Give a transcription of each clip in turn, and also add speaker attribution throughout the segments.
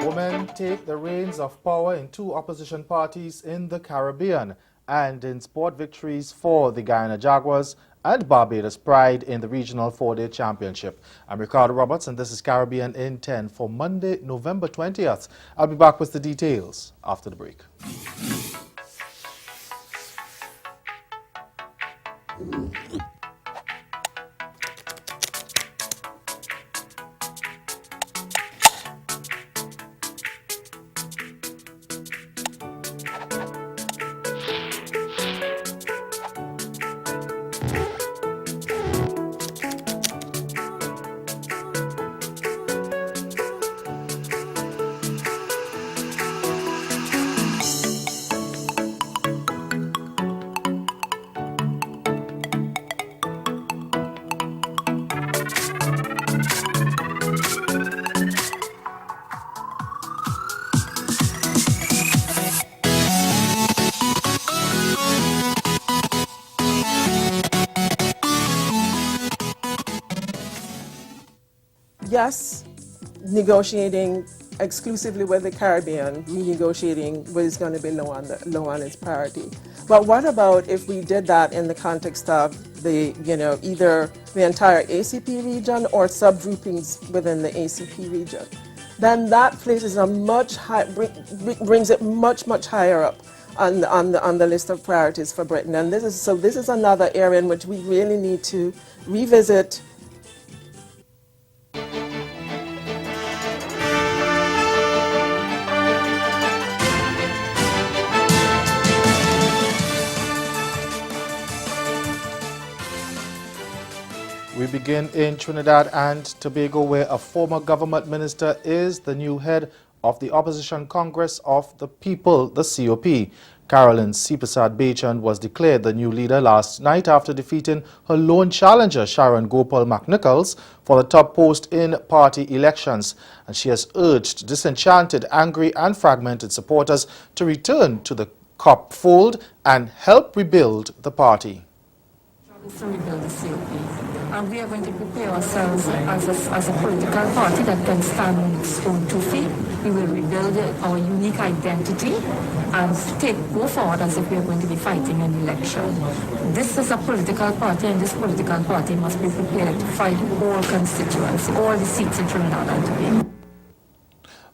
Speaker 1: Women take the reins of power in two opposition parties in the Caribbean, and in sport victories for the Guyana Jaguars and Barbados Pride in the regional four-day championship. I'm Ricardo Roberts, and this is Caribbean in 10 for Monday, November 20th. I'll be back with the details after the break.
Speaker 2: Yes, negotiating exclusively with the Caribbean, renegotiating what is going to be low on its priority. But what about if we did that in the context of the, either the entire ACP region or subgroupings within the ACP region? Then that places a much high, brings it much higher up on the list of priorities for Britain. And this is another area in which we really need to revisit.
Speaker 1: We begin in Trinidad and Tobago, where a former government minister is the new head of the Opposition Congress of the People, the COP. Carolyn Sipasad Bachand was declared the new leader last night after defeating her lone challenger, Sharon Gopal McNichols, for the top post in party elections. And she has urged disenchanted, angry and fragmented supporters to return to the COP fold and help rebuild the party.
Speaker 3: To rebuild the COP. And we are going to prepare ourselves as a political party that can stand on its own 2 feet. We will rebuild our unique identity and go forward as if we are going to be fighting an election. This is a political party, and this political party must be prepared to fight all constituents, all the seats in Trinidad and Tobago.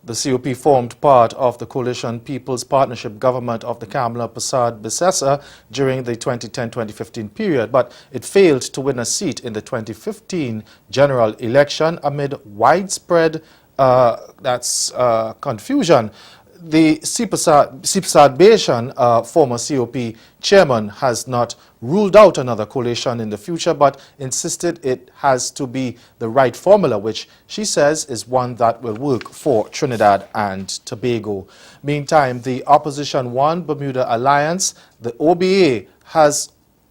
Speaker 1: The COP formed part of the Coalition People's Partnership government of the Kamla Persad Bissessar during the 2010-2015 period, but it failed to win a seat in the 2015 general election amid widespread confusion. The Sipasad Bachand, former COP chairman, has not ruled out another coalition in the future, but insisted it has to be the right formula, which she says is one that will work for Trinidad and Tobago. Meantime, the Opposition One Bermuda Alliance, the OBA,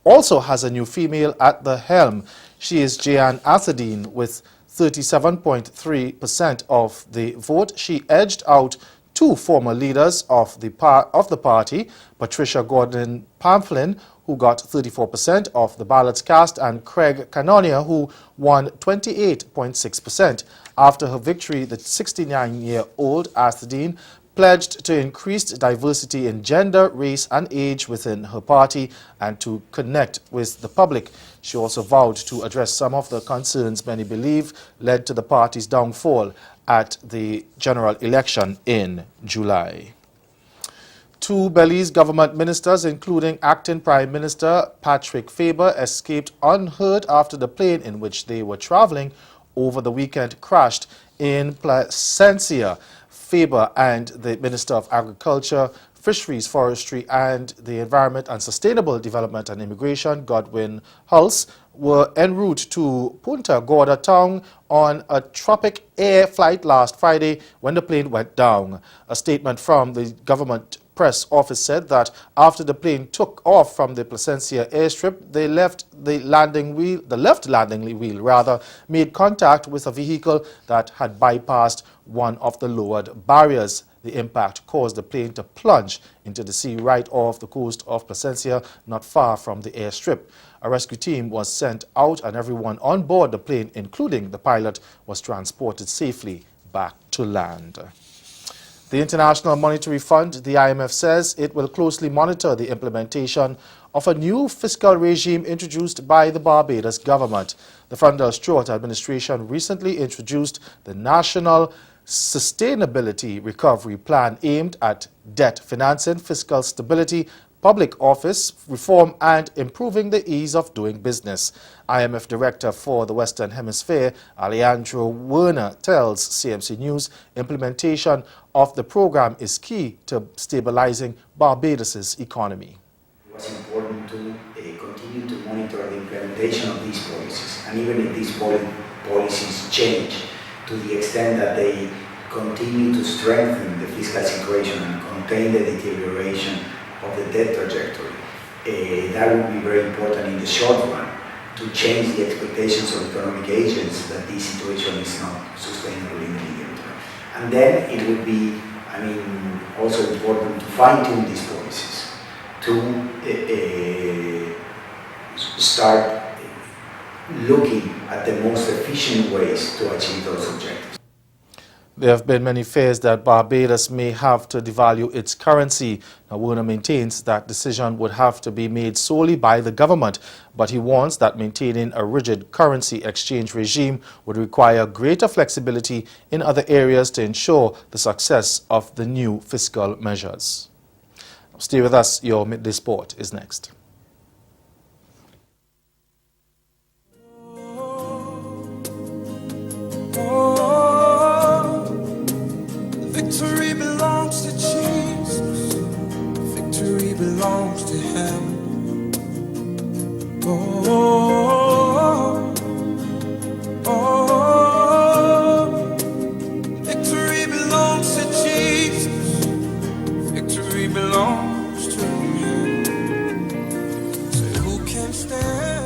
Speaker 1: also has a new female at the helm. She is Jeanne Assadine with 37.3% of the vote. She edged out two former leaders of the party, Patricia Gordon Pamphilin, who got 34% of the ballots cast, and Craig Canonia, who won 28.6%. After her victory, the 69-year-old Assadine pledged to increase diversity in gender, race and age within her party and to connect with the public. She also vowed to address some of the concerns many believe led to the party's downfall at the general election in July. Two Belize government ministers, including acting Prime Minister Patrick Faber, escaped unhurt after the plane in which they were traveling over the weekend crashed in Placencia. Faber and the Minister of Agriculture Fisheries, Forestry and the Environment and Sustainable Development and Immigration, Godwin Hulse, were en route to Punta Gorda town on a Tropic Air flight last Friday when the plane went down. A statement from the government press office said that after the plane took off from the Placencia airstrip, the left landing wheel made contact with a vehicle that had bypassed one of the lowered barriers. The impact caused the plane to plunge into the sea right off the coast of Placencia, not far from the airstrip. A rescue team was sent out and everyone on board the plane, including the pilot, was transported safely back to land. The International Monetary Fund, the IMF, says it will closely monitor the implementation of a new fiscal regime introduced by the Barbados government. The Thunderstewart administration recently introduced the National Sustainability Recovery Plan aimed at debt financing, fiscal stability, public office reform and improving the ease of doing business. IMF Director for the Western Hemisphere, Alejandro Werner, tells CMC News implementation of the program is key to stabilizing Barbados' economy.
Speaker 4: It was important to continue to monitor the implementation of these policies, and even if these policies change to the extent that they continue to strengthen the fiscal situation and contain the deterioration of the debt trajectory, that would be very important in the short run to change the expectations of economic agents that this situation is not sustainable in the medium term. And then it would be, also important to fine-tune these policies to start looking at the most efficient ways to achieve those objectives.
Speaker 1: There have been many fears that Barbados may have to devalue its currency. Now, Werner maintains that decision would have to be made solely by the government, but he warns that maintaining a rigid currency exchange regime would require greater flexibility in other areas to ensure the success of the new fiscal measures. Now, stay with us. Your Midday Sport is next.
Speaker 5: Victory belongs to Jesus. Victory belongs to Him. Oh, oh, oh. Victory belongs to Jesus. Victory belongs to Him. So who can stand?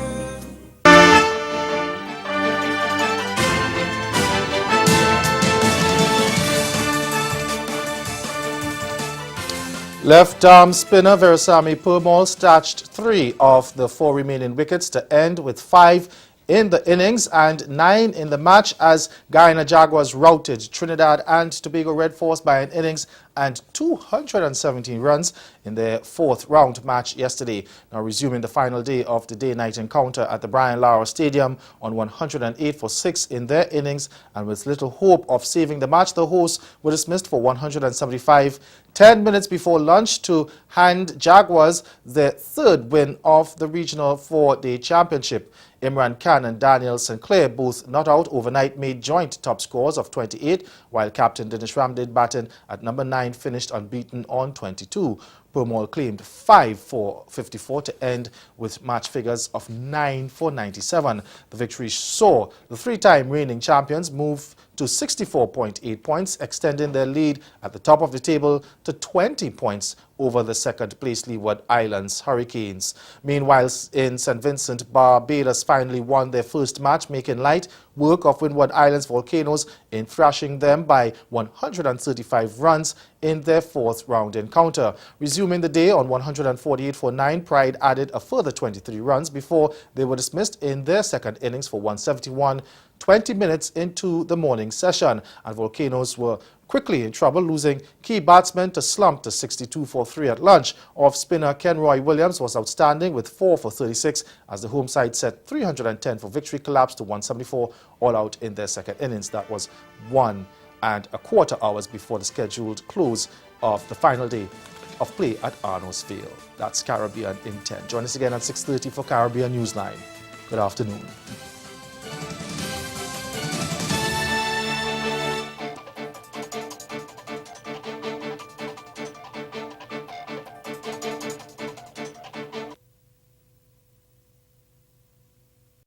Speaker 1: Left-arm spinner Veerasamy Permaul snatched 3 of the 4 remaining wickets to end with 5 in the innings and 9 in the match as Guyana Jaguars routed Trinidad and Tobago Red Force by an innings and 217 runs in their 4th round match yesterday. Now resuming the final day of the day-night encounter at the Brian Lara Stadium on 108 for 6 in their innings and with little hope of saving the match, the hosts were dismissed for 175 10 minutes before lunch to hand Jaguars their 3rd win of the Regional 4-Day Championship. Imran Khan and Daniel Sinclair, both not out overnight, made joint top scores of 28, while captain Dinesh Ramdin batting at number 9 finished unbeaten on 22. Permaul claimed 5 for 54 to end with match figures of 9 for 97. The victory saw the 3-time reigning champions move to 64.8 points, extending their lead at the top of the table to 20 points over the second-place Leeward Islands Hurricanes. Meanwhile, in St. Vincent, Barbados finally won their first match, making light work of Windward Islands Volcanoes in thrashing them by 135 runs in their 4th round encounter. Resuming the day on 148 for 9, Pride added a further 23 runs before they were dismissed in their 2nd innings for 171, 20 minutes into the morning session, and Volcanoes were quickly in trouble, losing key batsmen to slump to 62 for 3 at lunch. Off-spinner Kenroy Williams was outstanding with 4 for 36 as the home side set 310 for victory, collapsed to 174 all out in their 2nd innings. That was 1¼ hours before the scheduled close of the final day of play at Arnos Field. That's Caribbean in 10. Join us again at 6:30 for Caribbean Newsline. Good afternoon.